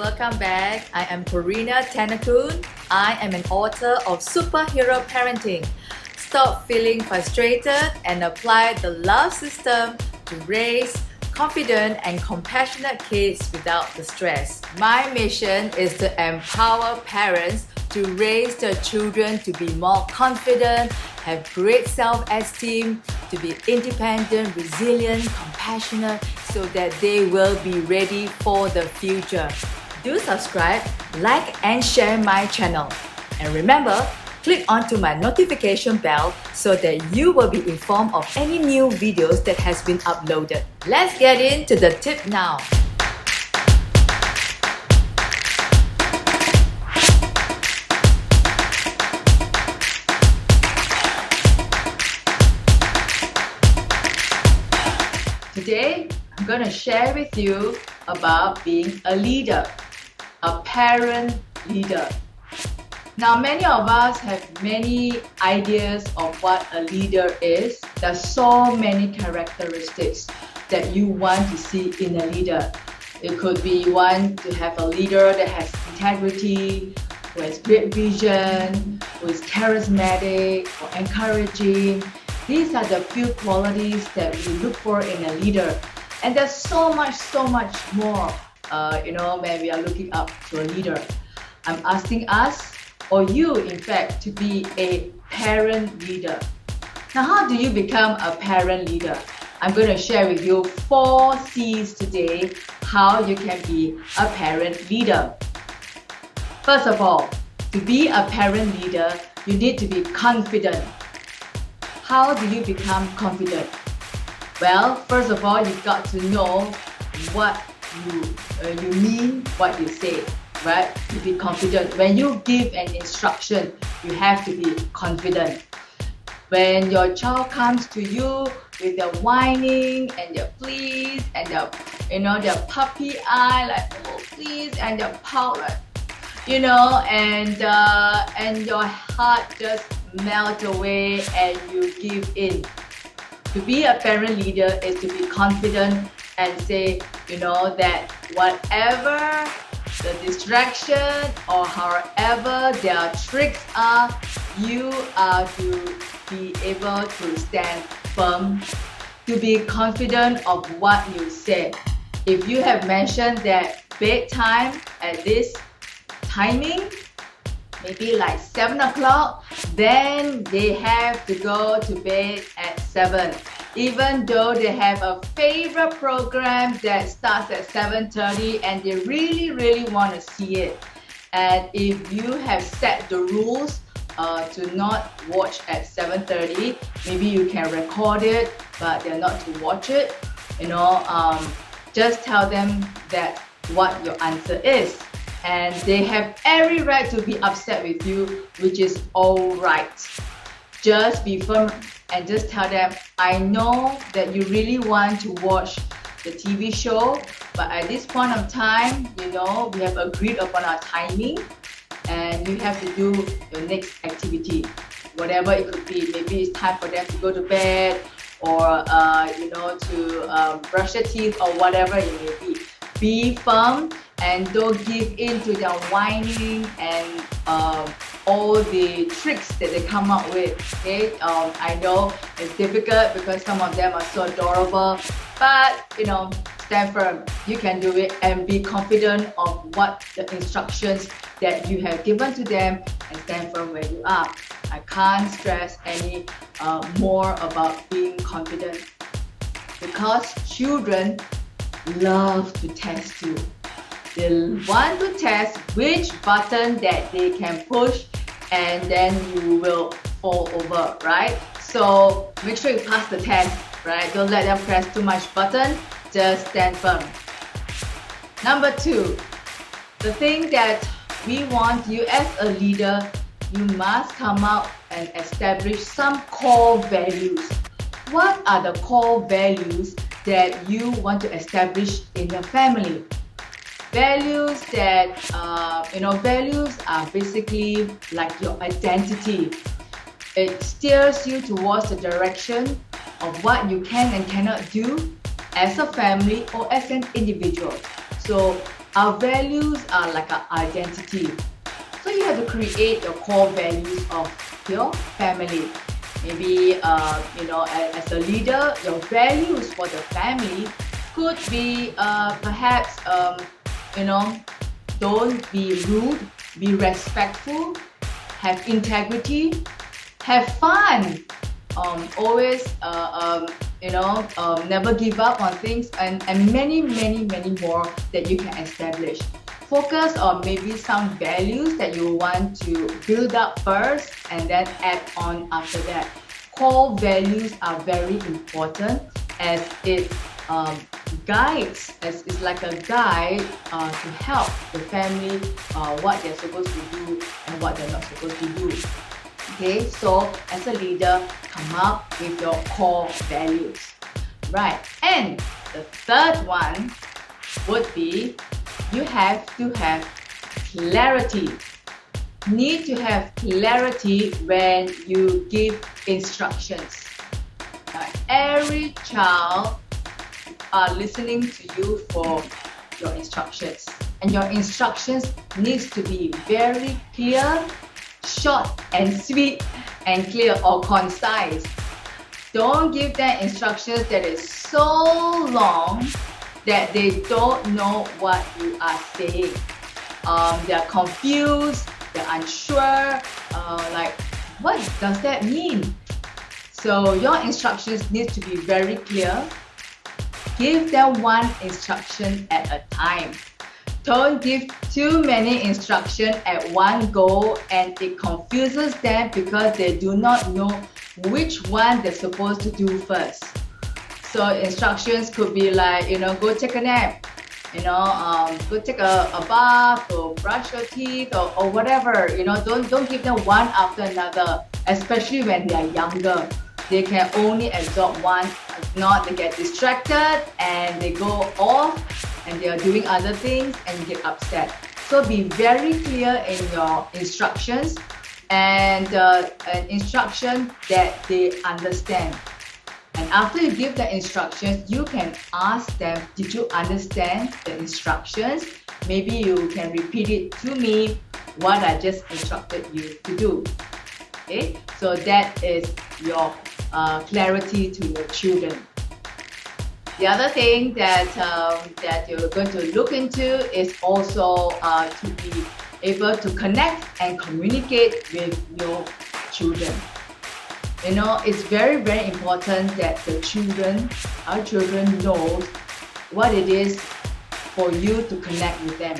welcome back. I am Corina Tanakun. I am an author of Superhero Parenting. Stop feeling frustrated and apply the love system to raise confident and compassionate kids without the stress. My mission is to empower parents to raise their children to be more confident, have great self-esteem, to be independent, resilient, compassionate, so that they will be ready for the future. Do subscribe, like and share my channel. And remember, click onto my notification bell so that you will be informed of any new videos that has been uploaded. Let's get into the tip now. Today, I'm going to share with you about being a leader, a parent leader. Now, many of us have many ideas of what a leader is. There's so many characteristics that you want to see in a leader. It could be you want to have a leader that has integrity, who has great vision, who is charismatic or encouraging. These are the few qualities that we look for in a leader. And there's so much more, when we are looking up to a leader. I'm asking us, or you in fact, to be a parent leader. Now, how do you become a parent leader? I'm going to share with you 4 C's today, how you can be a parent leader. First of all, to be a parent leader, you need to be confident. How do you become confident? Well, first of all, you've got to know what you mean, what you say, right? To be confident. When you give an instruction, you have to be confident. When your child comes to you with their whining and their please and their puppy eye, like, oh please, and their pout, like, and your heart just melt away and you give in. To be a parent leader is to be confident and say, that whatever the distraction or however their tricks are, you are to be able to stand firm, to be confident of what you said. If you have mentioned that bedtime at this timing, maybe like 7 o'clock, then they have to go to bed at 7. Even though they have a favorite program that starts at 7:30 and they really want to see it. And if you have set the rules to not watch at 7:30, maybe you can record it, but they're not to watch it. Just tell them that what your answer is. And they have every right to be upset with you, which is alright. Just be firm and just tell them, I know that you really want to watch the TV show, but at this point of time, we have agreed upon our timing and you have to do your next activity. Whatever it could be. Maybe it's time for them to go to bed or, to brush their teeth or whatever it may be. Be firm and don't give in to their whining and all the tricks that they come up with. Okay, I know it's difficult because some of them are so adorable, but stand firm. You can do it and be confident of what the instructions that you have given to them and stand firm where you are. I can't stress any more about being confident because children love to test you. They want to test which button that they can push and then you will fall over, right? So make sure you pass the test, right? Don't let them press too much button, just stand firm. Number 2, the thing that we want you as a leader, you must come out and establish some core values. What are the core values that you want to establish in your family? Values that, values are basically like your identity. It steers you towards the direction of what you can and cannot do as a family or as an individual. So Our values are like our identity. So you have to create your core values of your family. Maybe, as a leader, your values for the family could be perhaps, don't be rude, be respectful, have integrity, have fun, always, never give up on things, and many, many, many more that you can establish. Focus on maybe some values that you want to build up first and then add on after that. Core values are very important as it guides, as it's like a guide to help the family what they're supposed to do and what they're not supposed to do. Okay, so as a leader, come up with your core values. Right, and the third one would be you have to have clarity. Need to have clarity when you give instructions. Now, every child are listening to you for your instructions, and your instructions needs to be very clear, short and sweet, and clear or concise. Don't give them instructions that is so long that they don't know what you are saying. They're confused, they're unsure, like what does that mean? So your instructions need to be very clear. Give them one instruction at a time. Don't give too many instructions at one go, and it confuses them because they do not know which one they're supposed to do first. So instructions could be like, go take a nap, go take a bath, or brush your teeth, or whatever. Don't give them one after another, especially when they are younger. They can only absorb one. If not, they get distracted and they go off and they are doing other things and you get upset. So be very clear in your instructions, and an instruction that they understand. And after you give the instructions, you can ask them, did you understand the instructions? Maybe you can repeat it to me what I just instructed you to do. Okay, so that is your clarity to your children. The other thing that you're going to look into is also to be able to connect and communicate with your children. It's very, very important that our children knows what it is for you to connect with them.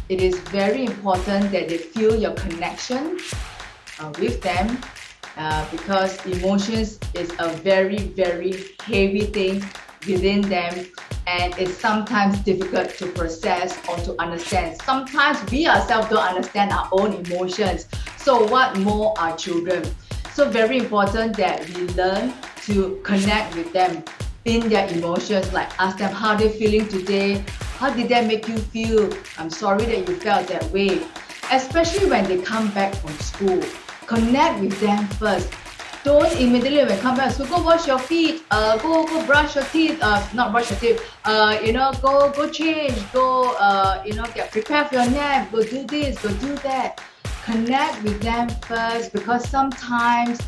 It is very important that they feel your connection with them, because emotions is a very, very heavy thing within them, and it's sometimes difficult to process or to understand. Sometimes we ourselves don't understand our own emotions, so what more our children? So very important that we learn to connect with them in their emotions, like ask them how they're feeling today, how did that make you feel, I'm sorry that you felt that way. Especially when they come back from school, connect with them first. Don't immediately when come back, so go wash your feet, go brush your teeth, not brush your teeth, go change, get prepared for your nap, go do this, go do that. Connect with them first, because sometimes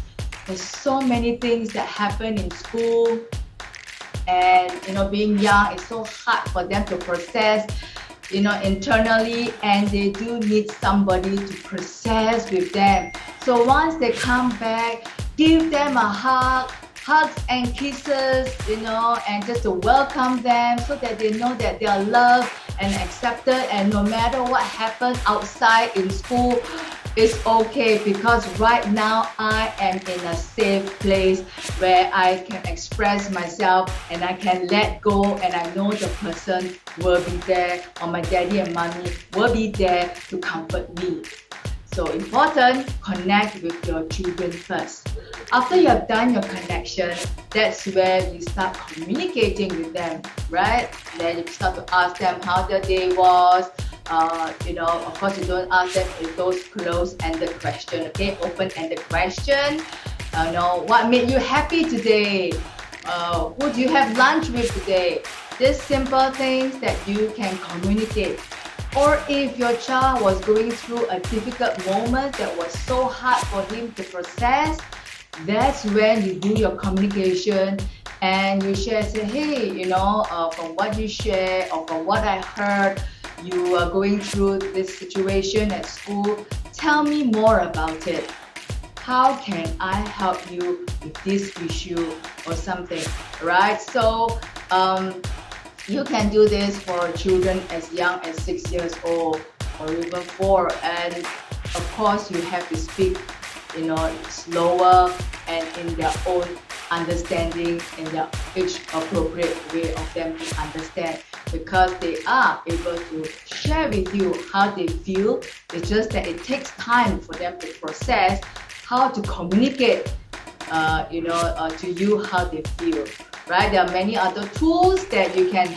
there's so many things that happen in school, and being young is so hard for them to process internally, and they do need somebody to process with them. So once they come back, give them a hug, hugs and kisses, and just to welcome them so that they know that they are loved and accepted, and no matter what happens outside in school, it's okay, because right now I am in a safe place where I can express myself and I can let go, and I know the person will be there, or my daddy and mommy will be there to comfort me. So important, connect with your children first. After you have done your connection, that's where you start communicating with them, right? Then you start to ask them how their day was. Of course, you don't ask them those close-ended question, okay? Open-ended question. What made you happy today? Who do you have lunch with today? These simple things that you can communicate. or if your child was going through a difficult moment that was so hard for him to process, that's when you do your communication and you share, say, hey, from what you share or from what I heard, you are going through this situation at school. Tell me more about it. How can I help you with this issue or something, right? So you can do this for children as young as 6 years old or even 4. And of course, you have to speak, slower and in their own understanding, in their age appropriate way of them to understand, because they are able to share with you how they feel. It's just that it takes time for them to process how to communicate to you how they feel, right? There are many other tools that you can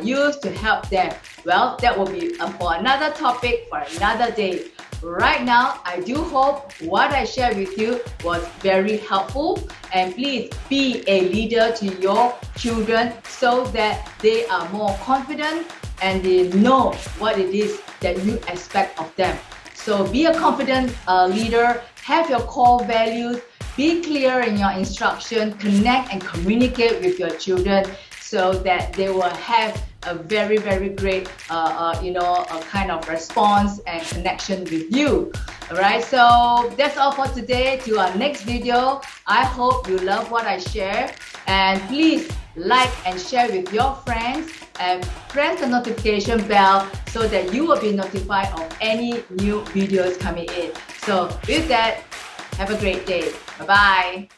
use to help them. Well, that will be for another topic for another day. Right now, I do hope what I shared with you was very helpful, and please be a leader to your children so that they are more confident and they know what it is that you expect of them. So be a confident leader, have your core values, be clear in your instruction, connect and communicate with your children so that they will have a very, very great, a kind of response and connection with you. All right, so that's all for today. To our next video, I hope you love what I share, and please like and share with your friends and press the notification bell so that you will be notified of any new videos coming in. So with that, have a great day. Bye-bye.